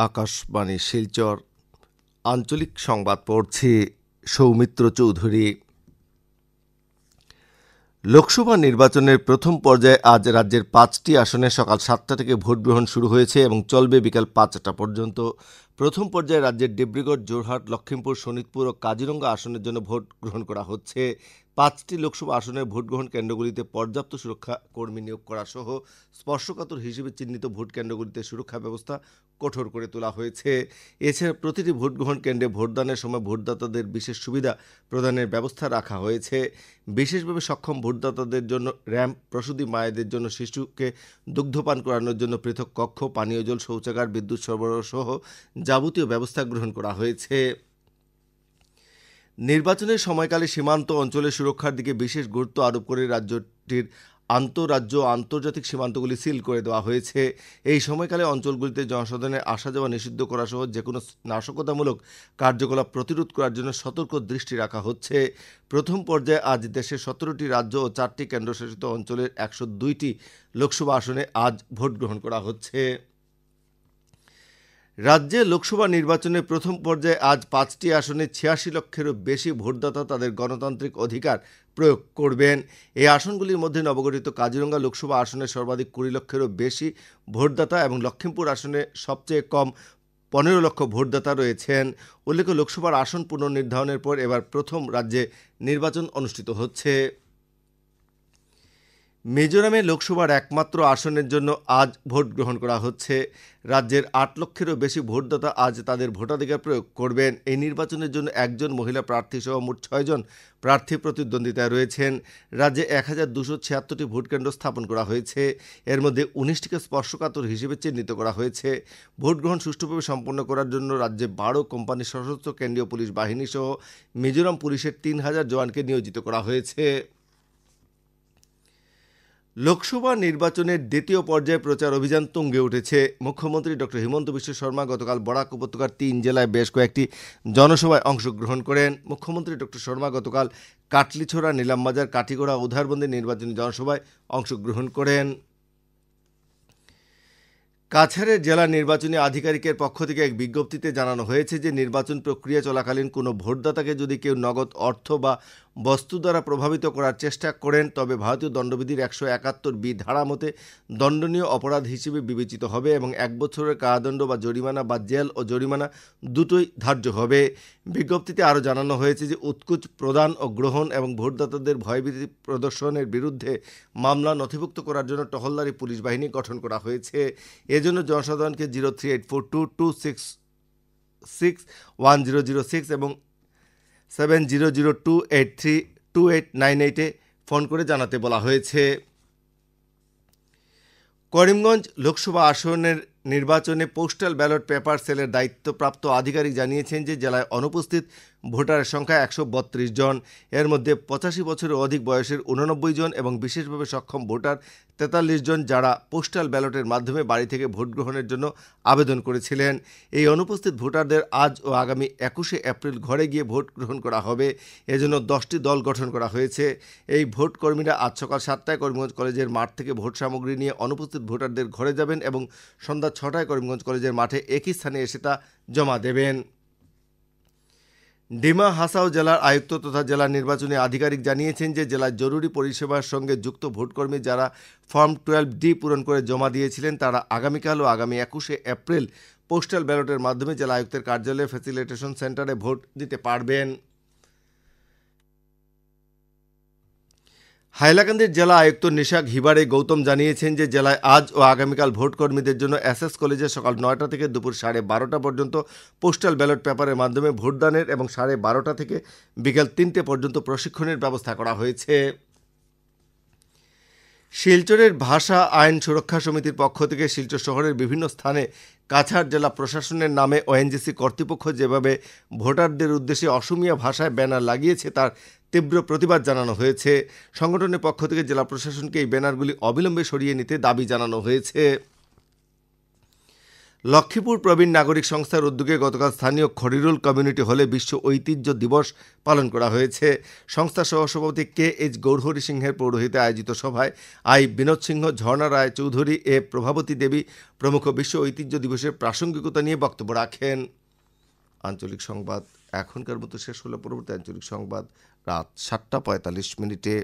আকাশবাণী শিলচর আঞ্চলিক সংবাদ পড়ছি সৌমিত্র চৌধুরী। লোকসভা নির্বাচনের প্রথম পর্যায়ে আজ রাজ্যের 5টি আসনে সকাল 7টা থেকে ভোট গ্রহণ শুরু হয়েছে এবং চলবে বিকাল 5টা পর্যন্ত। প্রথম পর্যায়ে রাজ্যের ডিব্রুগড়, যোরহাট, লক্ষিমপুর, শোনিতপুর ও কাজিরঙ্গা আসনের জন্য ভোট গ্রহণ করা হচ্ছে। 5টি লোকসভা আসনের ভোট গ্রহণ কেন্দ্রগুলিতে পর্যাপ্ত সুরক্ষা কর্মী নিয়োগ করা সহ স্পর্শকাতর হিসেবে চিহ্নিত ভোট কেন্দ্রগুলিতে সুরক্ষা ব্যবস্থা কঠোর করে তোলা হয়েছে। এছাড়া প্রতিটি ভোট গ্রহণ কেন্দ্রে ভোটদানের সময় ভোটদাতাদের বিশেষ সুবিধা প্রদানের ব্যবস্থা রাখা হয়েছে। বিশেষভাবে সক্ষম ভোটদাতাদের জন্য র্যাম্প, প্রসূতি মায়েদের জন্য শিশুকে দুগ্ধপান করানোর জন্য পৃথক কক্ষ, পানীয় জল, শৌচাগার, বিদ্যুৎ সরবরাহ সহ যাবতীয় ব্যবস্থা গ্রহণ করা হয়েছে। নির্বাচনের সময়কালে সীমান্ত অঞ্চলের সুরক্ষার দিকে বিশেষ গুরুত্ব আরোপ করে রাজ্যটির আন্তঃরাজ্য ও আন্তর্জাতিক সীমান্তগুলি সিল করে দেওয়া হয়েছে। এই সময়কালে অঞ্চলগুলিতে জনসাধারণের আসা যাওয়া নিষিদ্ধ করা সহ যে কোনো নাশকতামূলক কার্যকলাপ প্রতিরোধ করার জন্য সতর্ক দৃষ্টি রাখা হচ্ছে। প্রথম পর্যায়ে আজ দেশের 17টি রাজ্য ও 4টি কেন্দ্রশাসিত অঞ্চলের 102টি লোকসভা আসনে আজ ভোট গ্রহণ করা হচ্ছে। রাজ্যে লোকসভা নির্বাচনের প্রথম পর্যায়ে আজ 5টি আসনে 86 লক্ষেরও বেশি ভোটদাতা তাদের গণতান্ত্রিক অধিকার প্রয়োগ করবেন। এই আসনগুলির মধ্যে নবগঠিত কাজিরঙ্গা লোকসভা আসনে সর্বাধিক 20 লক্ষেরও বেশি ভোটদাতা এবং লক্ষিমপুর আসনে সবচেয়ে কম 15 লক্ষ ভোটদাতা রয়েছেন। উল্লেখ্য, লোকসভার আসন পুনর্নির্ধারণের পর এবার প্রথম রাজ্যে নির্বাচন অনুষ্ঠিত হচ্ছে। মিজোরামে লোকসভার একমাত্র আসনের জন্য আজ ভোট গ্রহণ করা হচ্ছে। রাজ্যের 8 লক্ষেরও বেশি ভোটদাতা আজ তাদের ভোটাধিকার প্রয়োগ করবেন। এই নির্বাচনের জন্য একজন মহিলা প্রার্থী সহ মোট 6 জন প্রার্থী প্রতিদ্বন্দ্বিতায় রয়েছেন। রাজ্যে 1276টি ভোটকেন্দ্র স্থাপন করা হয়েছে। এর মধ্যে 19টিকে স্পর্শকাতর হিসেবে চিহ্নিত করা হয়েছে। ভোট গ্রহণ সুষ্ঠুভাবে সম্পন্ন করার জন্য রাজ্যে 12 কোম্পানির সশস্ত্র কেন্দ্রীয় পুলিশ বাহিনী সহ মিজোরাম পুলিশের 3000 জওয়ানকে নিয়োজিত করা হয়েছে। লোকসভা নির্বাচনের দ্বিতীয় পর্যায়ে প্রচার অভিযান তুঙ্গে উঠেছে। মুখ্যমন্ত্রী ডক্টর হিমন্ত বিশ্ব শর্মা গতকাল বরাক উপত্যকার 3 জেলায় বেশ কয়েকটি জনসভায় অংশগ্রহণ করেন। মুখ্যমন্ত্রী ডক্টর শর্মা গতকাল কাটলিছড়া, নিলামবাজার, কাঠিগড়া, উধারবন্দী নির্বাচনী জনসভায় অংশগ্রহণ করেন। কাছাড়ের জেলা নির্বাচনী আধিকারিকের পক্ষ থেকে এক বিজ্ঞপ্তিতে জানানো হয়েছে যে নির্বাচন প্রক্রিয়া চলাকালীন কোনো ভোটদাতাকে যদি কেউ নগদ অর্থ বা বস্তু দ্বারা প্রভাবিত করার চেষ্টা করেন তবে ভারতীয় দণ্ডবিধির 171B ধারা মতে দণ্ডনীয় অপরাধ হিসেবে বিবেচিত হবে এবং 1 বছরের কারাদণ্ড বা জরিমানা বা জেল ও জরিমানা দুটোই ধার্য হবে। বিজ্ঞপ্তিতে আরও জানানো হয়েছে যে উৎকুচ প্রদান ও গ্রহণ এবং ভোটদাতাদের ভয়ভীতি প্রদর্শনের বিরুদ্ধে মামলা নথিভুক্ত করার জন্য টহলদারি পুলিশ বাহিনী গঠন করা হয়েছে। এজন্য জনসাধারণকে 0384266106 এবং 7002832898 ফোন করে জানাতে বলা হয়েছে। করিমগঞ্জ লোকসভা আসনের নির্বাচনে পোস্টাল ব্যালট পেপার সেলের দায়িত্বপ্রাপ্ত আধিকারিক জানিয়েছেন যে জেলায় অনুপস্থিত ভোটারের সংখ্যা 132 জন। এর মধ্যে 85 বছরের অধিক বয়সের 89 জন এবং বিশেষভাবে সক্ষম ভোটার 43 জন, যারা পোস্টাল ব্যালটের মাধ্যমে বাড়ি থেকে ভোট গ্রহণের জন্য আবেদন করেছিলেন। এই অনুপস্থিত ভোটারদের আজ ও আগামী 21শে এপ্রিল ঘরে গিয়ে ভোট গ্রহণ করা হবে। এজন্য 10টি দল গঠন করা হয়েছে। এই ভোট কর্মীরা আজ সকাল 7টায় করিমগঞ্জ কলেজের মাঠ থেকে ভোট সামগ্রী নিয়ে অনুপস্থিত ভোটারদের ঘরে যাবেন এবং সন্ধ্যা 6টায় করিমগঞ্জ কলেজের মাঠে একই স্থানে এসে তা জমা দেবেন। ডিমা হাসাও জেলার আয়ুক্ত তথা জেলা নির্বাচনী আধিকারিক জানিয়েছেন যে জেলার জরুরি পরিষেবার সঙ্গে যুক্ত ভোটকর্মী যারা ফর্ম 12D পূরণ করে জমা দিয়েছিলেন তারা আগামীকাল ও আগামী 21শে এপ্রিল পোস্টাল ব্যালটের মাধ্যমে জেলা আয়ুক্তের কার্যালয়ে ফ্যাসিলিটেশন সেন্টারে ভোট দিতে পারবেন। হাইলাকান্দির জেলা আয়ুক্ত নিশাক হিবারে গৌতম জানিয়েছেন যে জেলায় আজ ও আগামীকাল ভোটকর্মীদের জন্য এসএস কলেজে সকাল 9টা থেকে দুপুর 12:30 পর্যন্ত পোস্টাল ব্যালট পেপারের মাধ্যমে ভোটদানের এবং 12:30 থেকে বিকেল 3টে পর্যন্ত প্রশিক্ষণের ব্যবস্থা করা হয়েছে। শিলচরের ভাষা আইন সুরক্ষা সমিতির পক্ষ থেকে শিলচর শহরের বিভিন্ন স্থানে কাছাড় জেলা প্রশাসনের নামে ওএনজিসি কর্তৃপক্ষ যেভাবে ভোটারদের উদ্দেশ্যে অসমীয়া ভাষায় ব্যানার লাগিয়েছে তার তীব্র প্রতিবাদ জানানো হয়েছে। সংগঠনের পক্ষ থেকে জেলা প্রশাসনকে এই ব্যানারগুলি অবিলম্বে সরিয়ে নিতে দাবি জানানো হয়েছে। লক্ষ্মীপুর প্রবীণ নাগরিক সংস্থার উদ্যোগে গতকাল স্থানীয় খড়িরোল কমিউনিটি হলে বিশ্ব ঐতিহ্য দিবস পালন করা হয়েছে। সংস্থার সহসভাপতি KH গৌরহরি সিংহের পৌরোহিত্যে আয়োজিত সভায় বিনোদ সিংহ, ঝর্ণা রায় চৌধুরী, প্রভাবতী দেবী প্রমুখ বিশ্ব ঐতিহ্য দিবসের প্রাসঙ্গিকতা নিয়ে বক্তব্য রাখেন। আঞ্চলিক সংবাদ এখনকার মতো শেষ হলো। পরবর্তী আঞ্চলিক সংবাদ রাত 7:45।